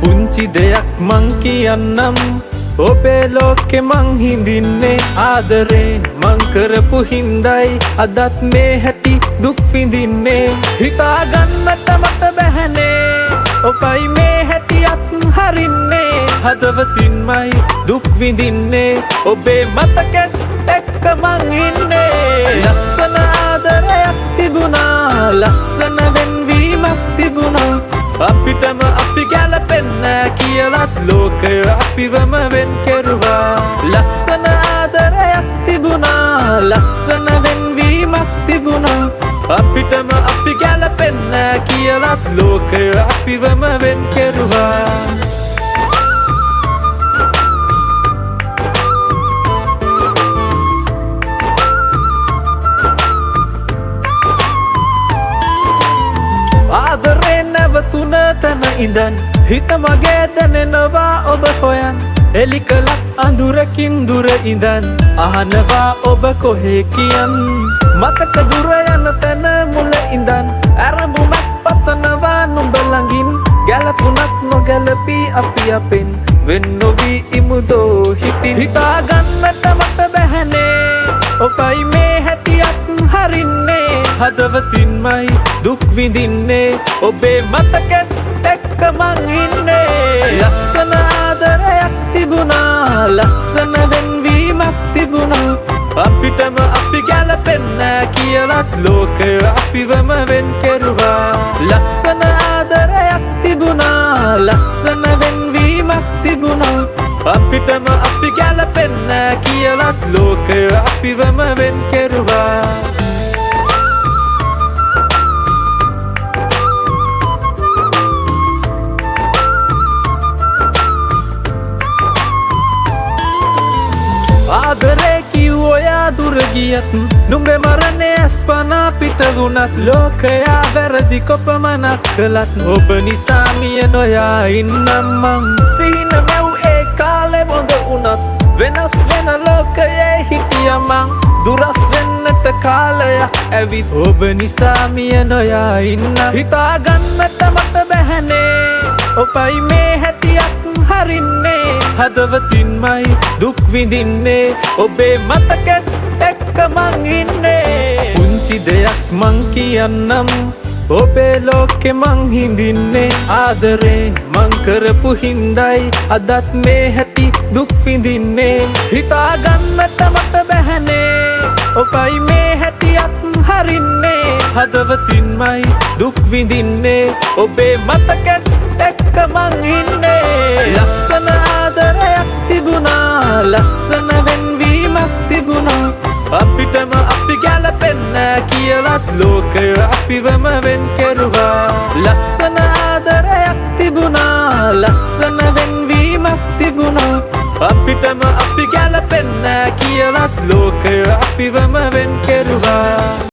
පුංචි දෙයක් මං කියන්නම් ඔබේ ලෝකෙ මං හිඳින්නේ ආදරේ මං කරපු හින්දයි අදත් මේ හැටි දුක් විඳින්නේ හිතාගන්නට මට බැහැනේ ඔබයි මේ හැටියත් හරින්නේ හදවතින්මයි දුක් විඳින්නේ ඔබේ මතකෙත් එක්ක මං ඉන්නේ ලස්සන ආදරයක් තිබුණා ලස්සන වෙන්වීමක් තිබුණා අපිටම අපි ගැලපෙන්න කියලත් ලෝකය අපිවම වෙන් කෙරුවා ලස්සන ආදරයක් තිබුණා ලස්සන වෙන්වීමක් තිබුණා අපිටම අපි ගැලපෙන්න කියලත් ලෝකය අපිවම වෙන් කෙරුවා ආදරේ නැවතුන තැන ඉඳන් හිත මගේ දැනෙනවා ඔබ හොයන් එලි කලක් අඳුරකින් දුර ඉඳන් අහනවා ඔබ කොහේ කියන් මතක දුර යන තැන මුල ඉඳන් ඇරඹුමක් පතනවා නුඹ ළඟින් ගැලපුණත් නොගැලපී අපි අපෙන් වෙන් නොවී ඉමුදෝ හිතින් හිතාගන්නට මට බැහැනේ ඔබයි මේ හැටියත් හරින්නේ හදවතින්මයි දුක් විඳින්නේ ඔබේ මතකෙත් එක්ක මං ඉන්නේ ලස්සන ආදරයක් තිබුණා ලස්සන වෙන්වීමක් තිබුණා අපිටම අපි ගැලපෙන්න කියලත් ලෝකය අපිවම වෙන් කෙරුවා ලස්සන ආදරයක් තිබුණා ලස්සන වෙන්වීමක් තිබුණා අපිටම අපි ගැලපෙන්න කියලත් ලෝකය අපිවම වෙන් කෙරුවා ආදරේ කිව් ඔයා දුර ගියත් නුඹේ මරණය ස්පනා පිට වුණත් ලෝකයා වැරදි කොපමණක් කළත් ඔබ නිසා මිය නොයා ඉන්නම් මං සිහින මැව් ඒ කාලෙ බොඳ වුණත් වෙනස් වෙන ලෝකයේ හිටිය මං දුරස් වෙන්නට කාලයක් ඇවිත් ඔබ නිසා මිය නොයා ඉන්න හිතාගන්නට මට බැහැනේ ඔබයි මේ හැටියක් හරින්නේ හදවතින්මයි දුක් විඳින්නේ ඔබේ මතකෙත් එක්ක මං ඉන්නේ පුංචි දෙයක් මං කියන්නම් ඔබේ ලෝකෙ මං හිඳින්නේ ආදරේ මං කරපු හින්දයි අදත් මේ හැටි දුක් විඳින්නේ හිතාගන්නට මට බැහැනේ ඔබයි මේ හැටියත් හරින්නේ හදවතින්මයි දුක් විඳින්නේ ඔබේ මතකෙත් එක්ක මං ඉන්නේ ලස්සන ආදරයක් තිබුණා ලස්සන වෙන්වීමක් තිබුණා අපිටම අපි ගැලපෙන්න කියලත් ලෝකය අපිවම වෙන් කෙරුවා ලස්සන ආදරයක් තිබුණා ලස්සන වෙන්වීමක් තිබුණා අපිටම අපි ගැලපෙන්න කියලත් ලෝකය අපිවම වෙන් කෙරුවා